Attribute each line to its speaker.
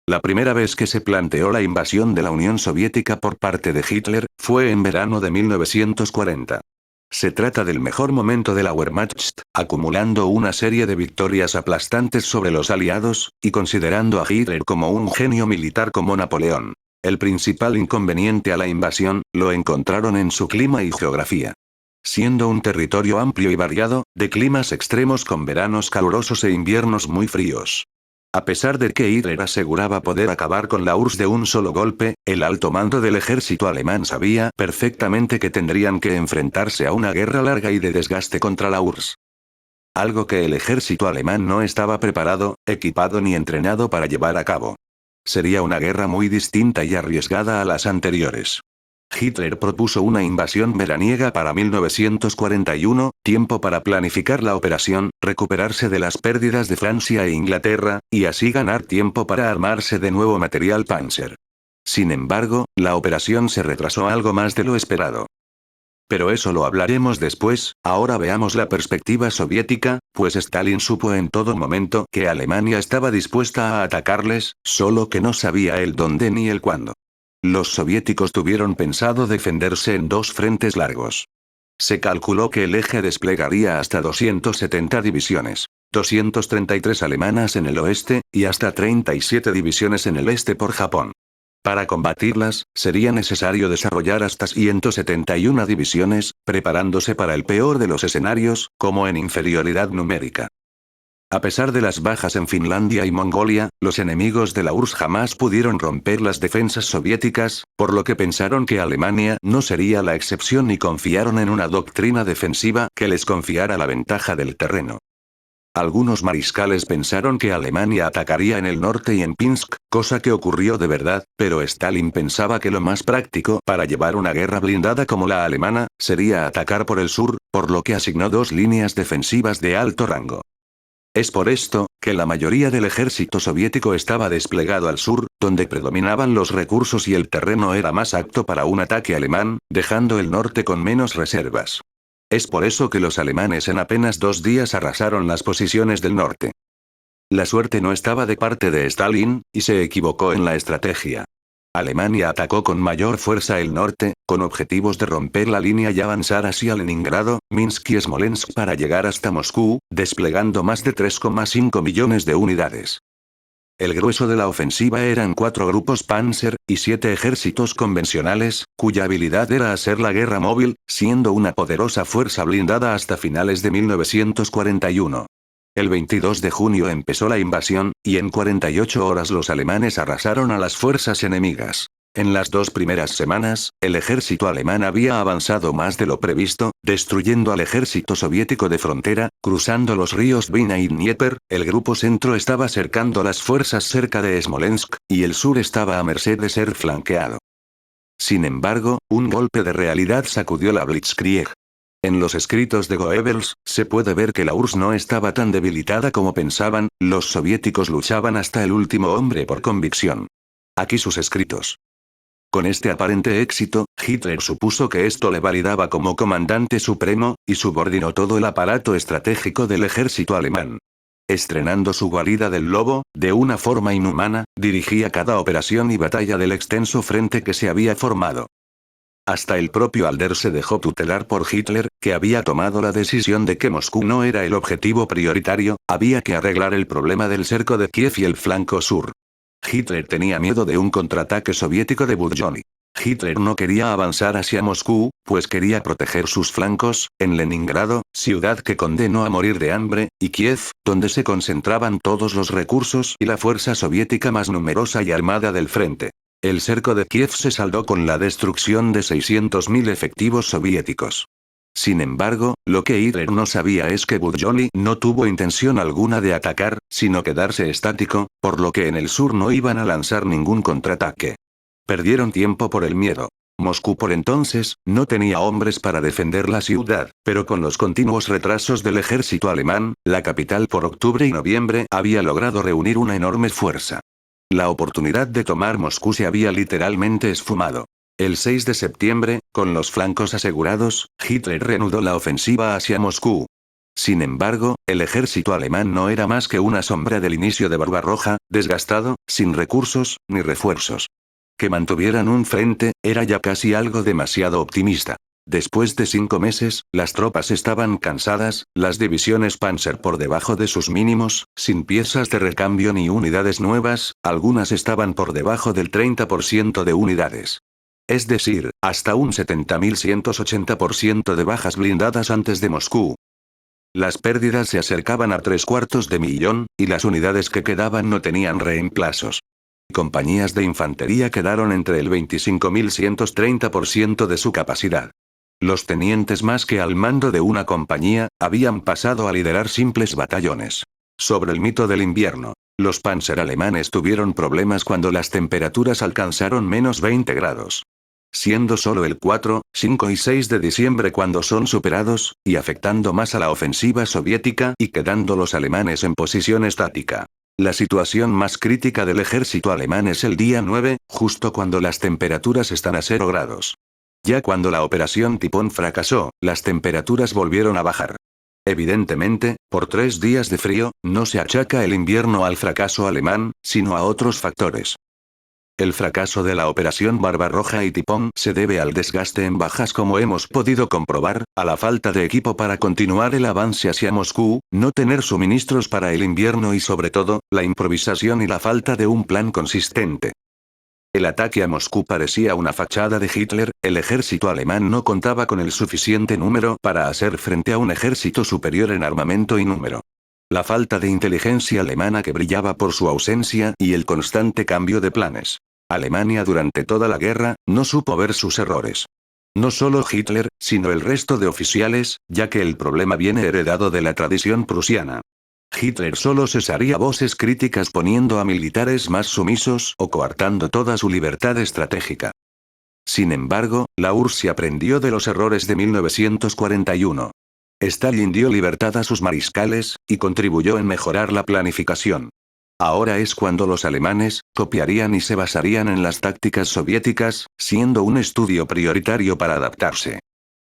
Speaker 1: La primera vez que se planteó la invasión de la Unión Soviética por parte de Hitler, fue en verano de 1940. Se trata del mejor momento de la Wehrmacht, acumulando una serie de victorias aplastantes sobre los aliados, y considerando a Hitler como un genio militar como Napoleón. El principal inconveniente a la invasión, lo encontraron en su clima y geografía. Siendo un territorio amplio y variado, de climas extremos con veranos calurosos e inviernos muy fríos. A pesar de que Hitler aseguraba poder acabar con la URSS de un solo golpe, el alto mando del ejército alemán sabía perfectamente que tendrían que enfrentarse a una guerra larga y de desgaste contra la URSS. Algo que el ejército alemán no estaba preparado, equipado ni entrenado para llevar a cabo. Sería una guerra muy distinta y arriesgada a las anteriores. Hitler propuso una invasión veraniega para 1941, tiempo para planificar la operación, recuperarse de las pérdidas de Francia e Inglaterra, y así ganar tiempo para armarse de nuevo material Panzer. Sin embargo, la operación se retrasó algo más de lo esperado. Pero eso lo hablaremos después, ahora veamos la perspectiva soviética, pues Stalin supo en todo momento que Alemania estaba dispuesta a atacarles, solo que no sabía el dónde ni el cuándo. Los soviéticos tuvieron pensado defenderse en dos frentes largos. Se calculó que el eje desplegaría hasta 270 divisiones, 233 alemanas en el oeste, y hasta 37 divisiones en el este por Japón. Para combatirlas, sería necesario desarrollar hasta 171 divisiones, preparándose para el peor de los escenarios, como en inferioridad numérica. A pesar de las bajas en Finlandia y Mongolia, los enemigos de la URSS jamás pudieron romper las defensas soviéticas, por lo que pensaron que Alemania no sería la excepción y confiaron en una doctrina defensiva que les confiara la ventaja del terreno. Algunos mariscales pensaron que Alemania atacaría en el norte y en Pinsk, cosa que ocurrió de verdad, pero Stalin pensaba que lo más práctico para llevar una guerra blindada como la alemana, sería atacar por el sur, por lo que asignó dos líneas defensivas de alto rango. Es por esto, que la mayoría del ejército soviético estaba desplegado al sur, donde predominaban los recursos y el terreno era más apto para un ataque alemán, dejando el norte con menos reservas. Es por eso que los alemanes en apenas 2 días arrasaron las posiciones del norte. La suerte no estaba de parte de Stalin, y se equivocó en la estrategia. Alemania atacó con mayor fuerza el norte, con objetivos de romper la línea y avanzar hacia Leningrado, Minsk y Smolensk para llegar hasta Moscú, desplegando más de 3,5 millones de unidades. El grueso de la ofensiva eran 4 grupos Panzer, y 7 ejércitos convencionales, cuya habilidad era hacer la guerra móvil, siendo una poderosa fuerza blindada hasta finales de 1941. El 22 de junio empezó la invasión, y en 48 horas los alemanes arrasaron a las fuerzas enemigas. En las 2 primeras semanas, el ejército alemán había avanzado más de lo previsto, destruyendo al ejército soviético de frontera, cruzando los ríos Dwina y Dnieper, el grupo centro estaba cercando las fuerzas cerca de Smolensk, y el sur estaba a merced de ser flanqueado. Sin embargo, un golpe de realidad sacudió la Blitzkrieg. En los escritos de Goebbels, se puede ver que la URSS no estaba tan debilitada como pensaban, los soviéticos luchaban hasta el último hombre por convicción. Aquí sus escritos. Con este aparente éxito, Hitler supuso que esto le validaba como comandante supremo, y subordinó todo el aparato estratégico del ejército alemán. Estrenando su guarida del lobo, de una forma inhumana, dirigía cada operación y batalla del extenso frente que se había formado. Hasta el propio Alder se dejó tutelar por Hitler, que había tomado la decisión de que Moscú no era el objetivo prioritario, había que arreglar el problema del cerco de Kiev y el flanco sur. Hitler tenía miedo de un contraataque soviético de Budyonny. Hitler no quería avanzar hacia Moscú, pues quería proteger sus flancos, en Leningrado, ciudad que condenó a morir de hambre, y Kiev, donde se concentraban todos los recursos y la fuerza soviética más numerosa y armada del frente. El cerco de Kiev se saldó con la destrucción de 600.000 efectivos soviéticos. Sin embargo, lo que Hitler no sabía es que Budyonny no tuvo intención alguna de atacar, sino quedarse estático, por lo que en el sur no iban a lanzar ningún contraataque. Perdieron tiempo por el miedo. Moscú por entonces, no tenía hombres para defender la ciudad, pero con los continuos retrasos del ejército alemán, la capital por octubre y noviembre había logrado reunir una enorme fuerza. La oportunidad de tomar Moscú se había literalmente esfumado. El 6 de septiembre, con los flancos asegurados, Hitler reanudó la ofensiva hacia Moscú. Sin embargo, el ejército alemán no era más que una sombra del inicio de Barbarroja, desgastado, sin recursos, ni refuerzos. Que mantuvieran un frente, era ya casi algo demasiado optimista. Después de 5 meses, las tropas estaban cansadas, las divisiones Panzer por debajo de sus mínimos, sin piezas de recambio ni unidades nuevas, algunas estaban por debajo del 30% de unidades. Es decir, hasta un 70.180% de bajas blindadas antes de Moscú. Las pérdidas se acercaban a 3/4 y las unidades que quedaban no tenían reemplazos. Compañías de infantería quedaron entre el 25.130% de su capacidad. Los tenientes más que al mando de una compañía, habían pasado a liderar simples batallones. Sobre el mito del invierno. Los panzer alemanes tuvieron problemas cuando las temperaturas alcanzaron -20 grados. Siendo solo el 4, 5 y 6 de diciembre cuando son superados, y afectando más a la ofensiva soviética y quedando los alemanes en posición estática. La situación más crítica del ejército alemán es el día 9, justo cuando las temperaturas están a 0 grados. Ya cuando la operación Tifón fracasó, las temperaturas volvieron a bajar. Evidentemente, por 3 días de frío, no se achaca el invierno al fracaso alemán, sino a otros factores. El fracaso de la operación Barbarroja y Tifón se debe al desgaste en bajas como hemos podido comprobar, a la falta de equipo para continuar el avance hacia Moscú, no tener suministros para el invierno y sobre todo, la improvisación y la falta de un plan consistente. El ataque a Moscú parecía una fachada de Hitler, el ejército alemán no contaba con el suficiente número para hacer frente a un ejército superior en armamento y número. La falta de inteligencia alemana que brillaba por su ausencia y el constante cambio de planes. Alemania durante toda la guerra, no supo ver sus errores. No solo Hitler, sino el resto de oficiales, ya que el problema viene heredado de la tradición prusiana. Hitler solo cesaría voces críticas poniendo a militares más sumisos o coartando toda su libertad estratégica. Sin embargo, la URSS aprendió de los errores de 1941. Stalin dio libertad a sus mariscales, y contribuyó en mejorar la planificación. Ahora es cuando los alemanes, copiarían y se basarían en las tácticas soviéticas, siendo un estudio prioritario para adaptarse.